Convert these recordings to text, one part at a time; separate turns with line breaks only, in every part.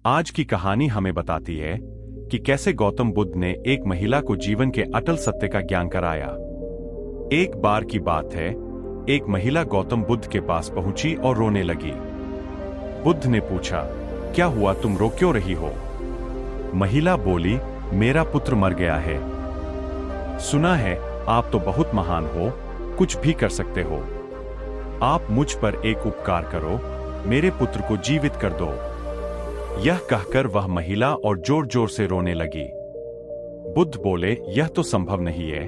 आज की कहानी हमें बताती है कि कैसे गौतम बुद्ध ने एक महिला को जीवन के अटल सत्य का ज्ञान कराया। एक बार की बात है, एक महिला गौतम बुद्ध के पास पहुंची और रोने लगी। बुद्ध ने पूछा, क्या हुआ, तुम रो क्यों रही हो? महिला बोली, मेरा पुत्र मर गया है। सुना है आप तो बहुत महान हो, कुछ भी कर सकते हो। आप मुझ पर एक उपकार करो, मेरे पुत्र को जीवित कर दो। यह कहकर वह महिला और जोर जोर से रोने लगी। बुद्ध बोले, यह तो संभव नहीं है,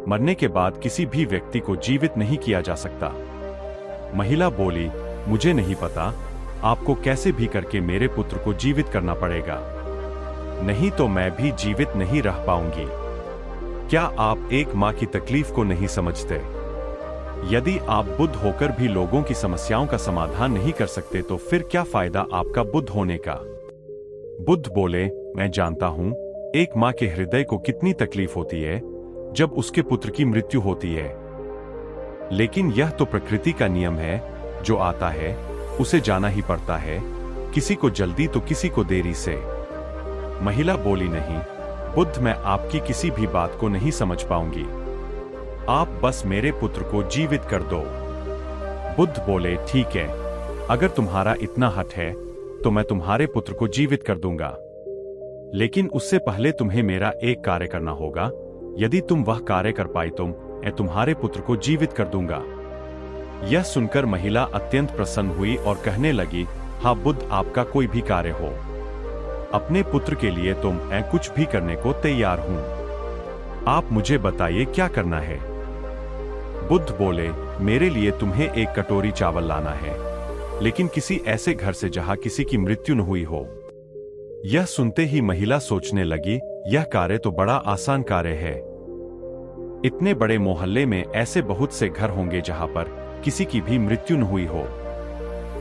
मरने के बाद किसी भी व्यक्ति को जीवित नहीं किया जा सकता। महिला बोली, मुझे नहीं पता, आपको कैसे भी करके मेरे पुत्र को जीवित करना पड़ेगा, नहीं तो मैं भी जीवित नहीं रह पाऊंगी। क्या आप एक मां की तकलीफ को नहीं समझते? यदि आप बुद्ध होकर भी लोगों की समस्याओं का समाधान नहीं कर सकते तो फिर क्या फायदा आपका बुद्ध होने का? बुद्ध बोले, मैं जानता हूं एक मां के हृदय को कितनी तकलीफ होती है जब उसके पुत्र की मृत्यु होती है, लेकिन यह तो प्रकृति का नियम है, जो आता है उसे जाना ही पड़ता है, किसी को जल्दी तो किसी को देरी से। महिला बोली, नहीं बुद्ध, मैं आपकी किसी भी बात को नहीं समझ पाऊंगी, आप बस मेरे पुत्र को जीवित कर दो। बुद्ध बोले, ठीक है, अगर तुम्हारा इतना हठ है तो मैं तुम्हारे पुत्र को जीवित कर दूंगा, लेकिन उससे पहले तुम्हें मेरा एक कार्य करना होगा। यदि तुम वह कार्य कर पाई तो मैं तुम्हारे पुत्र को जीवित कर दूंगा। यह सुनकर महिला अत्यंत प्रसन्न हुई और कहने लगी, हाँ बुद्ध, आपका कोई भी कार्य हो, अपने पुत्र के लिए तो मैं कुछ भी करने को तैयार हूं। आप मुझे बताइए क्या करना है? बुद्ध बोले, मेरे लिए तुम्हें एक कटोरी चावल लाना है, लेकिन किसी ऐसे घर से जहां किसी की मृत्यु न हुई हो। यह सुनते ही महिला सोचने लगी, यह कार्य तो बड़ा आसान कार्य है। इतने बड़े मोहल्ले में ऐसे बहुत से घर होंगे जहां पर किसी की भी मृत्यु न हुई हो।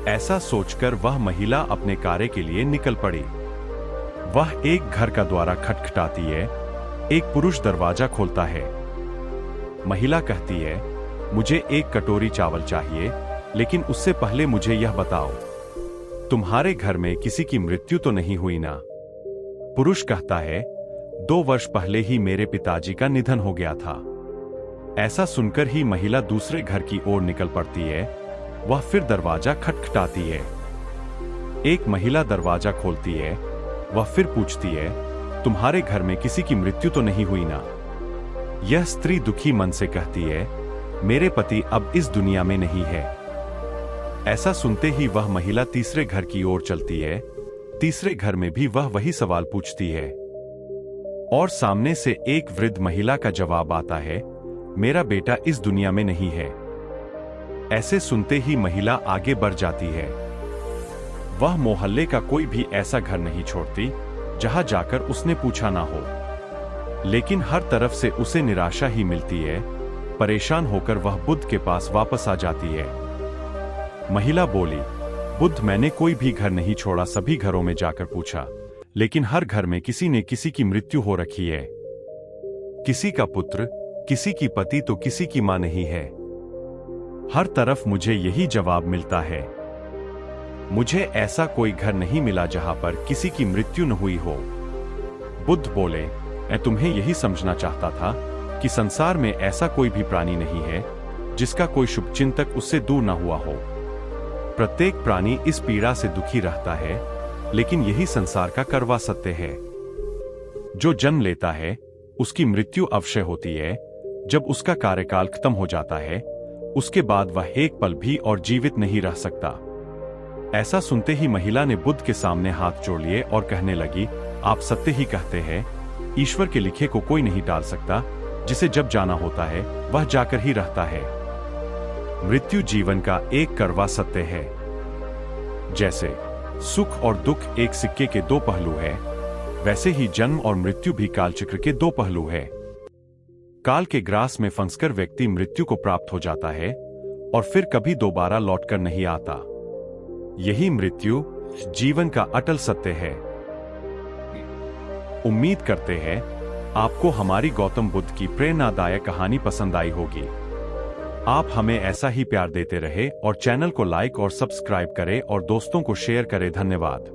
ऐसा सोचकर वह महिला अपने कार्य के लिए निकल पड़ी। वह एक घर का द्वारा खटखटाती है। एक पुरुष दरवाजा खोलता है। महिला कहती है, मुझे एक कटोरी चावल चाहिए, लेकिन उससे पहले मुझे यह बताओ, तुम्हारे घर में किसी की मृत्यु तो नहीं हुई ना? पुरुष कहता है, 2 वर्ष पहले ही मेरे पिताजी का निधन हो गया था। ऐसा सुनकर ही महिला दूसरे घर की ओर निकल पड़ती है। वह फिर दरवाजा खटखटाती है। एक महिला दरवाजा खोलती है। वह फिर पूछती है, तुम्हारे घर में किसी की मृत्यु तो नहीं हुई ना? यह स्त्री दुखी मन से कहती है, मेरे पति अब इस दुनिया में नहीं है। ऐसा सुनते ही वह महिला तीसरे घर की ओर चलती है। तीसरे घर में भी वह वही सवाल पूछती है, और सामने से एक वृद्ध महिला का जवाब आता है, मेरा बेटा इस दुनिया में नहीं है। ऐसे सुनते ही महिला आगे बढ़ जाती है। वह मोहल्ले का कोई भी ऐसा घर नहीं छोड़ती जहां जाकर उसने पूछा ना हो, लेकिन हर तरफ से उसे निराशा ही मिलती है। परेशान होकर वह बुद्ध के पास वापस आ जाती है। महिला बोली, बुद्ध, मैंने कोई भी घर नहीं छोड़ा, सभी घरों में जाकर पूछा, लेकिन हर घर में किसी ने किसी की मृत्यु हो रखी है। किसी का पुत्र, किसी की पति तो किसी की मां नहीं है। हर तरफ मुझे यही जवाब मिलता है। मुझे ऐसा कोई घर नहीं मिला जहां पर किसी की मृत्यु न हुई हो। बुद्ध बोले, मैं तुम्हें यही समझना चाहता था कि संसार में ऐसा कोई भी प्राणी नहीं है जिसका कोई शुभचिंतक उससे दूर न हुआ हो। प्रत्येक प्राणी इस पीड़ा से दुखी रहता है, लेकिन यही संसार का कड़वा सत्य है। जो जन्म लेता है उसकी मृत्यु अवश्य होती है। जब उसका कार्यकाल खत्म हो जाता है, उसके बाद वह एक पल भी और जीवित नहीं रह सकता। ऐसा सुनते ही महिला ने बुद्ध के सामने हाथ जोड़ लिए और कहने लगी, आप सत्य ही कहते हैं, ईश्वर के लिखे को कोई नहीं टाल सकता। जिसे जब जाना होता है वह जाकर ही रहता है। मृत्यु जीवन का एक कड़वा सत्य है। जैसे सुख और दुख एक सिक्के के 2 पहलू है, वैसे ही जन्म और मृत्यु भी कालचक्र के 2 पहलू है। काल के ग्रास में फंसकर व्यक्ति मृत्यु को प्राप्त हो जाता है और फिर कभी दोबारा लौटकर नहीं आता। यही मृत्यु जीवन का अटल सत्य है। उम्मीद करते हैं आपको हमारी गौतम बुद्ध की प्रेरणादायक कहानी पसंद आई होगी। आप हमें ऐसा ही प्यार देते रहे और चैनल को लाइक और सब्सक्राइब करें और दोस्तों को शेयर करें। धन्यवाद।